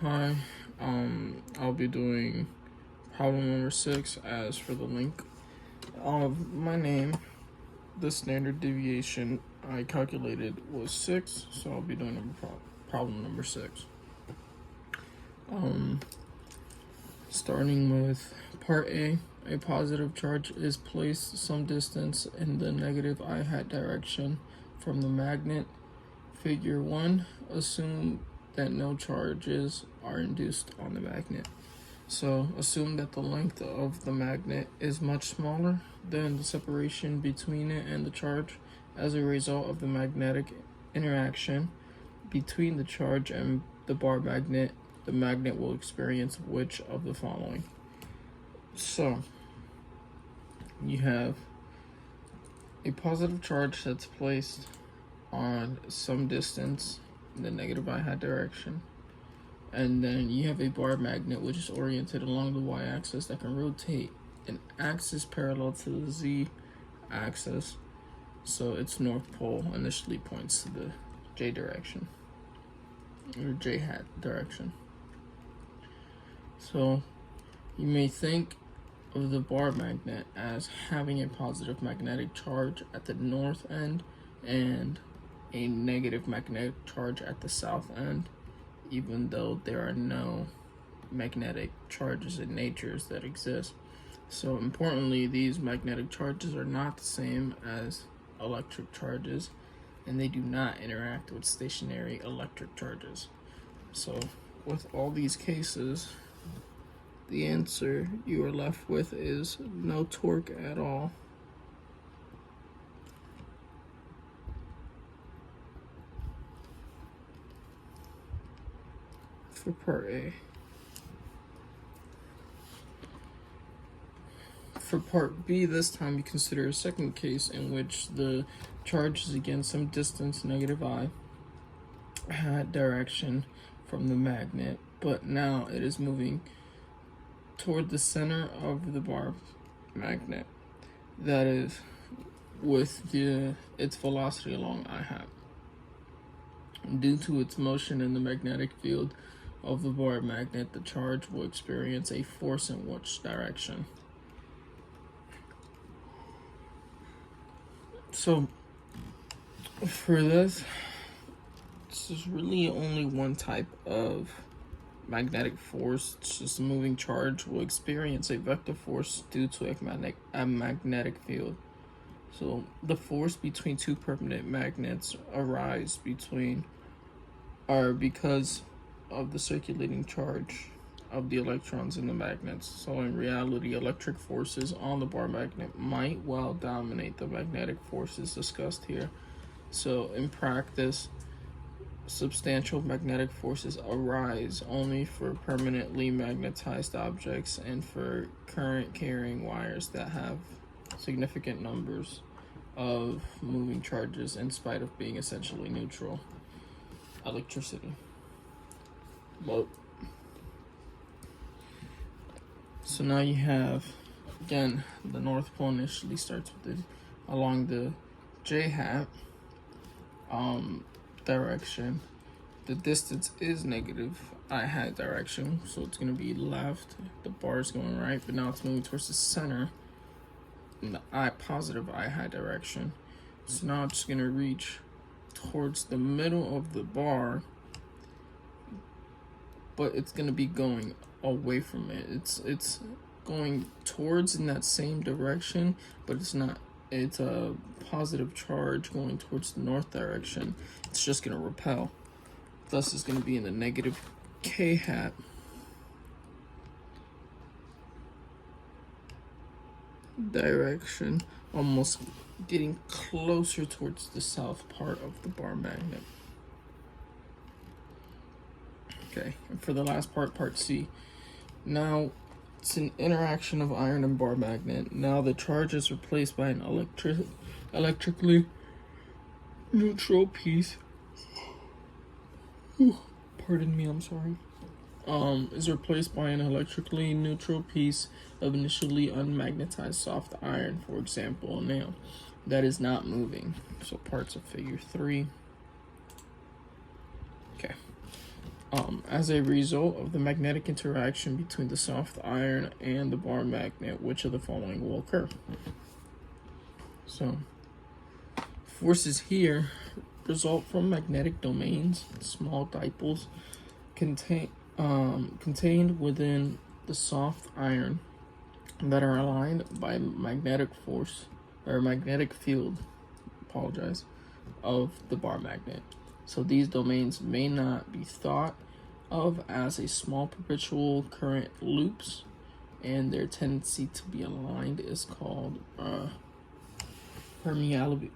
Hi, I'll be doing problem number 6 as for the link of my name. The standard deviation I calculated was 6, so I'll be doing problem number 6. Starting with part A, a positive charge is placed some distance in the negative I hat direction from the magnet. Figure 1, assume that no charges are induced on the magnet. So assume that the length of the magnet is much smaller than the separation between it and the charge. As a result of the magnetic interaction between the charge and the bar magnet, the magnet will experience which of the following? So you have a positive charge that's placed on some distance in the negative I hat direction, and then you have a bar magnet which is oriented along the y-axis that can rotate an axis parallel to the z-axis, so its north pole initially points to the j direction, or j hat direction. So you may think of the bar magnet as having a positive magnetic charge at the north end and a negative magnetic charge at the south end, even though there are no magnetic charges in nature that exist. So importantly, these magnetic charges are not the same as electric charges, and they do not interact with stationary electric charges. So with all these cases, the answer you are left with is no torque at all. For part A. For part B, this time you consider a second case in which the charge is again some distance negative I hat direction from the magnet, but now it is moving toward the center of the bar magnet, that is, with its velocity along I hat. Due to its motion in the magnetic field of the bar magnet, the charge will experience a force in which direction? So for this is really only one type of magnetic force. It's just a moving charge will experience a vector force due to a magnetic field. So the force between two permanent magnets arise because of the circulating charge of the electrons in the magnets. So in reality, electric forces on the bar magnet might well dominate the magnetic forces discussed here. So in practice, substantial magnetic forces arise only for permanently magnetized objects and for current carrying wires that have significant numbers of moving charges in spite of being essentially neutral electricity. Well, so now you have, again, the north pole initially starts with along the j hat direction. The distance is negative I hat direction, so it's going to be left. The bar is going right, but now it's moving towards the center in the positive I hat direction. So now it's going to reach towards the middle of the bar, but it's going to be going away from it. It's going towards in that same direction, but it's not. It's a positive charge going towards the north direction. It's just going to repel. Thus, it's going to be in the negative k hat direction, almost getting closer towards the south part of the bar magnet. Okay, and for the last part, part C. Now, it's an interaction of iron and bar magnet. Now the charge is replaced by an electrically neutral piece. Pardon me, I'm sorry. Is replaced by an electrically neutral piece of initially unmagnetized soft iron, for example, a nail, that is not moving. So parts of figure 3. Okay. As a result of the magnetic interaction between the soft iron and the bar magnet, which of the following will occur? So, forces here result from magnetic domains, small dipoles contained within the soft iron that are aligned by magnetic force or magnetic field, of the bar magnet. So these domains may not be thought of as a small perpetual current loops, and their tendency to be aligned is called permeability.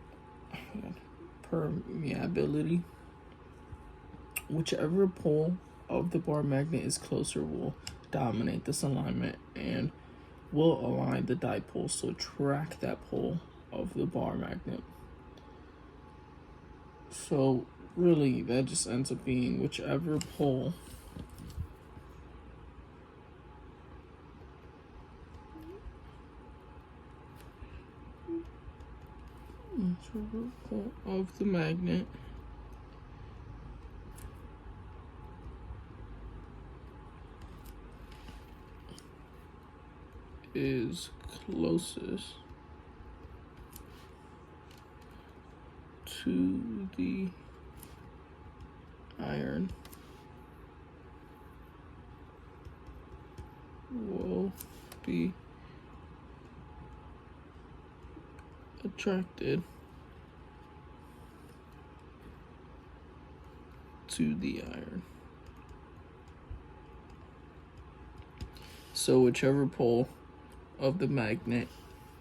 Whichever pole of the bar magnet is closer will dominate this alignment and will align the dipoles to attract that pole of the bar magnet. So really, that just ends up being whichever pole of the magnet is closest to the iron will be attracted to the iron. So whichever pole of the magnet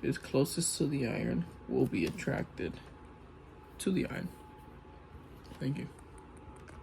is closest to the iron will be attracted to the iron. Thank you.